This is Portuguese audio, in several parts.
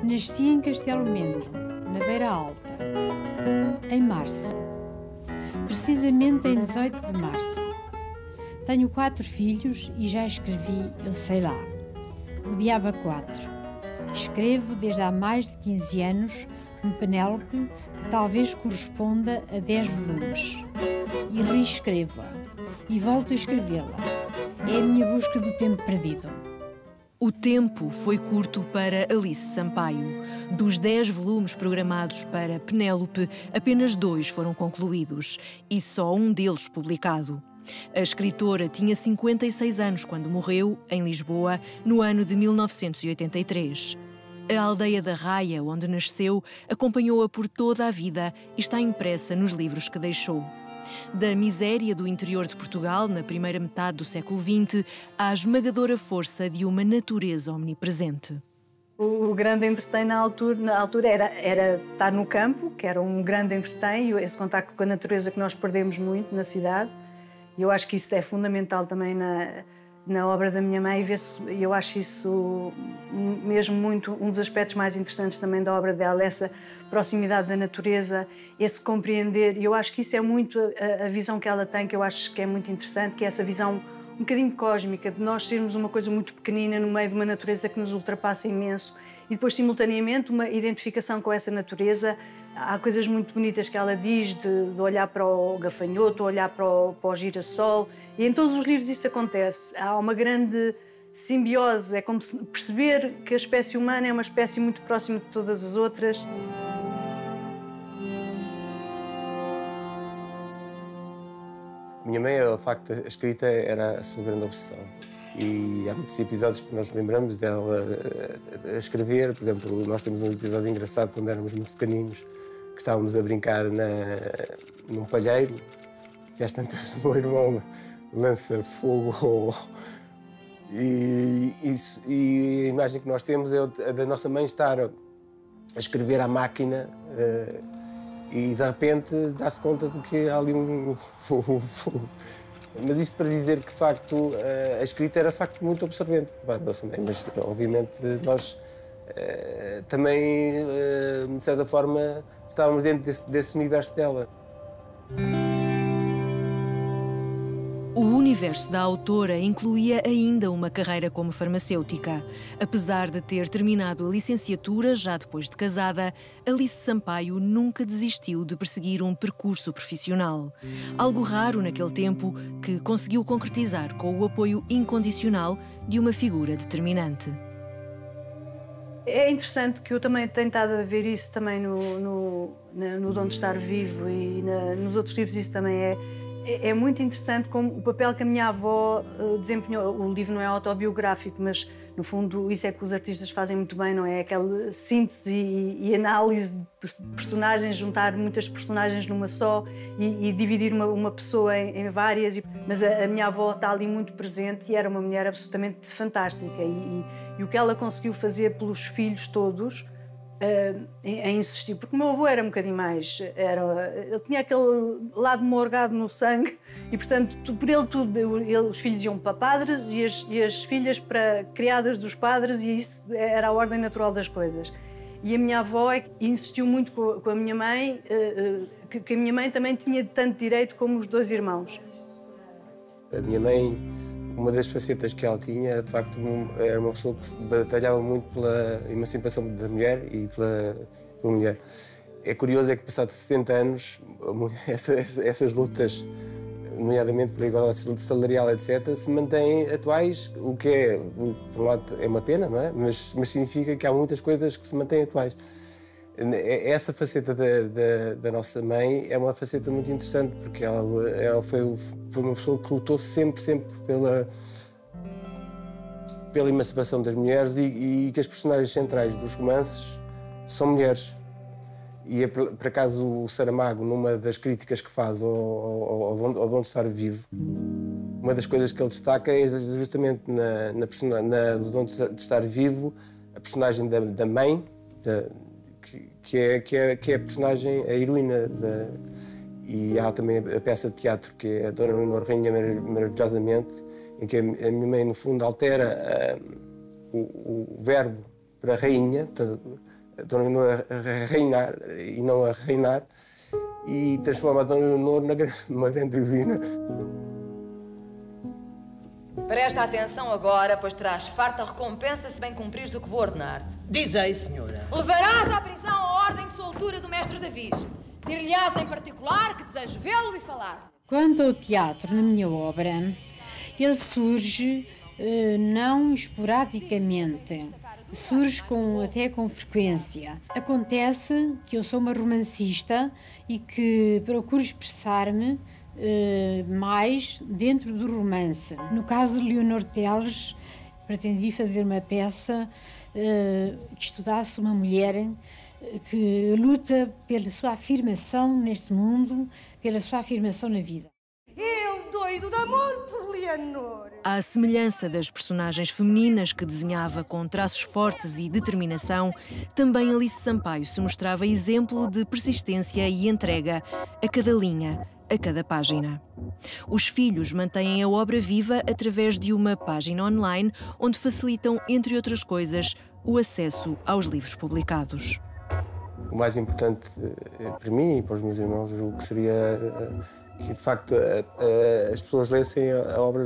Nasci em Castelo Mendo, na Beira Alta, em março, precisamente em 18 de março. Tenho 4 filhos e já escrevi, eu sei lá, o Diabo a 4. Escrevo desde há mais de 15 anos um Penélope que talvez corresponda a 10 volumes. E reescrevo-a e volto a escrevê-la. É a minha busca do tempo perdido. O tempo foi curto para Alice Sampaio. Dos 10 volumes programados para Penélope, apenas 2 foram concluídos e só um deles publicado. A escritora tinha 56 anos quando morreu, em Lisboa, no ano de 1983. A aldeia da Raia, onde nasceu, acompanhou-a por toda a vida e está impressa nos livros que deixou. Da miséria do interior de Portugal, na primeira metade do século XX, à esmagadora força de uma natureza omnipresente. O grande entretém na altura era estar no campo, que era um grande entretém, e esse contacto com a natureza que nós perdemos muito na cidade. E eu acho que isso é fundamental também na obra da minha mãe, e eu acho isso mesmo muito um dos aspectos mais interessantes também da obra dela, essa proximidade da natureza, esse compreender, e eu acho que isso é muito a visão que ela tem, que eu acho que é muito interessante, que é essa visão um bocadinho cósmica, de nós sermos uma coisa muito pequenina no meio de uma natureza que nos ultrapassa imenso, e depois simultaneamente uma identificação com essa natureza. Há coisas muito bonitas que ela diz, de olhar para o gafanhoto, olhar para o girassol, e em todos os livros isso acontece. Há uma grande simbiose, é como perceber que a espécie humana é uma espécie muito próxima de todas as outras. Minha mãe, o facto da escrita era a sua grande obsessão. E há muitos episódios que nós lembramos dela a escrever. Por exemplo, nós temos um episódio engraçado quando éramos muito pequeninos, que estávamos a brincar num palheiro, e às tantas o meu irmão lança fogo. E a imagem que nós temos é a da nossa mãe estar a escrever à máquina e de repente dá-se conta de que há ali um fogo. Mas isto para dizer que, de facto, a escrita era, de facto, muito absorvente. Mas, obviamente, nós também, de certa forma, estávamos dentro desse universo dela. O universo da autora incluía ainda uma carreira como farmacêutica. Apesar de ter terminado a licenciatura já depois de casada, Alice Sampaio nunca desistiu de perseguir um percurso profissional. Algo raro naquele tempo, que conseguiu concretizar com o apoio incondicional de uma figura determinante. É interessante que eu também tenho estado a ver isso também no Dom de Estar Vivo, e nos outros livros isso também é muito interessante como o papel que a minha avó desempenhou. O livro não é autobiográfico, mas, no fundo, isso é que os artistas fazem muito bem, não é? Aquela síntese e análise de personagens, juntar muitas personagens numa só e dividir uma pessoa em várias. Mas a minha avó está ali muito presente e era uma mulher absolutamente fantástica. E o que ela conseguiu fazer pelos filhos todos, em insistir, porque o meu avô era um bocadinho mais, ele tinha aquele lado morgado no sangue e, portanto, por ele tudo, os filhos iam para padres e as filhas para criadas dos padres, e isso era a ordem natural das coisas. E a minha avó insistiu muito com a minha mãe, que a minha mãe também tinha tanto direito como os 2 irmãos. A minha mãe, uma das facetas que ela tinha, de facto, era uma pessoa que batalhava muito pela emancipação da mulher e pela mulher. É curioso é que, passados 60 anos, essas lutas, nomeadamente pela igualdade salarial, etc., se mantêm atuais, o que por um lado, é uma pena, não é? Mas significa que há muitas coisas que se mantêm atuais. Essa faceta da nossa mãe é uma faceta muito interessante, porque ela foi uma pessoa que lutou sempre pela emancipação das mulheres e que as personagens centrais dos romances são mulheres. E, por acaso, o Saramago, numa das críticas que faz ao Dom de Estar Vivo, uma das coisas que ele destaca é justamente no Dom de Estar Vivo, a personagem da mãe, que é a personagem, a heroína. E há também a peça de teatro, que é a Dona Leonor Rainha Maravilhosamente, em que a minha mãe, no fundo, altera o verbo para rainha, portanto, a Dona Leonor a reinar e não a reinar, e transforma a Dona Leonor numa grande heroína. Presta atenção agora, pois terás farta recompensa se bem cumprires o que vou ordenar-te. Dizei, senhora. Levarás à prisão a ordem de soltura do mestre Davi. Dir-lhe-ás em particular que desejo vê-lo e falar. Quanto ao teatro, na minha obra, ele surge não esporadicamente, surge até com frequência. Acontece que eu sou uma romancista e que procuro expressar-me mais dentro do romance. No caso de Leonor Teles, pretendi fazer uma peça que estudasse uma mulher que luta pela sua afirmação neste mundo, pela sua afirmação na vida. Eu, doido de amor por Leonor. À semelhança das personagens femininas que desenhava com traços fortes e determinação, também Alice Sampaio se mostrava exemplo de persistência e entrega a cada linha, a cada página. Os filhos mantêm a obra viva através de uma página online onde facilitam, entre outras coisas, o acesso aos livros publicados. O mais importante para mim e para os meus irmãos, o que seria que, de facto, as pessoas lessem a obra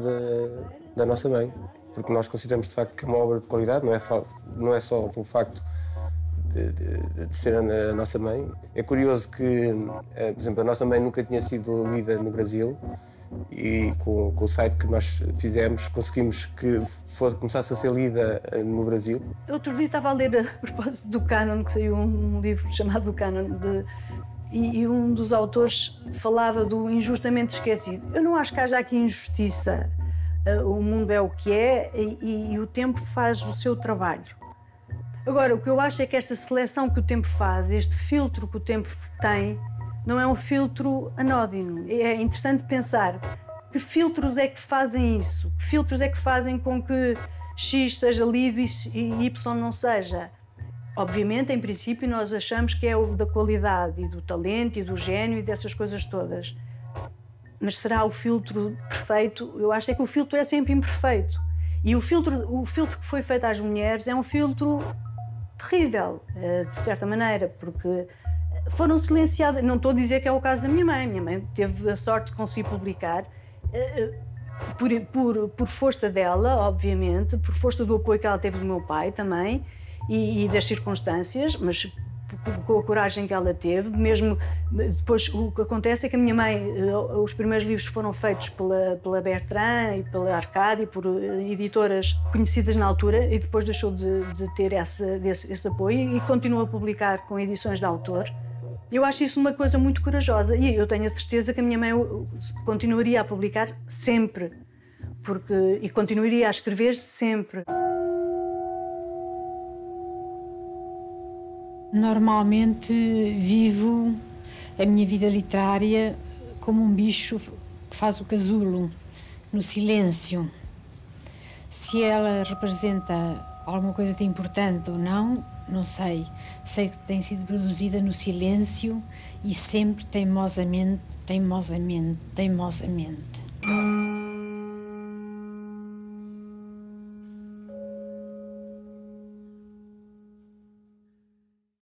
da nossa mãe, porque nós consideramos, de facto, que é uma obra de qualidade, não é só pelo facto de ser a nossa mãe. É curioso que, por exemplo, a nossa mãe nunca tinha sido lida no Brasil e com o site que nós fizemos conseguimos que começasse a ser lida no Brasil. Outro dia estava a ler, a propósito do Cânon, que saiu um livro chamado Cânon, e um dos autores falava do injustamente esquecido. Eu não acho que haja aqui injustiça. O mundo é o que é e o tempo faz o seu trabalho. Agora, o que eu acho é que esta seleção que o tempo faz, este filtro que o tempo tem, não é um filtro anódino. É interessante pensar que filtros é que fazem isso, que filtros é que fazem com que X seja lido e Y não seja. Obviamente, em princípio, nós achamos que é o da qualidade e do talento e do gênio e dessas coisas todas. Mas será o filtro perfeito? Eu acho é que o filtro é sempre imperfeito. E o filtro que foi feito às mulheres é um filtro terrível, de certa maneira, porque foram silenciadas. Não estou a dizer que é o caso da minha mãe. Minha mãe teve a sorte de conseguir publicar por força dela, obviamente, por força do apoio que ela teve do meu pai também e das circunstâncias, mas com a coragem que ela teve. Mesmo depois, o que acontece é que a minha mãe, os primeiros livros foram feitos pela Bertrand e pela Arcádia, por editoras conhecidas na altura, e depois deixou de ter esse apoio e continua a publicar com edições de autor. Eu acho isso uma coisa muito corajosa e eu tenho a certeza que a minha mãe continuaria a publicar sempre, e continuaria a escrever sempre. Normalmente vivo a minha vida literária como um bicho que faz o casulo, no silêncio. Se ela representa alguma coisa de importante ou não, não sei. Sei que tem sido produzida no silêncio e sempre teimosamente, teimosamente, teimosamente.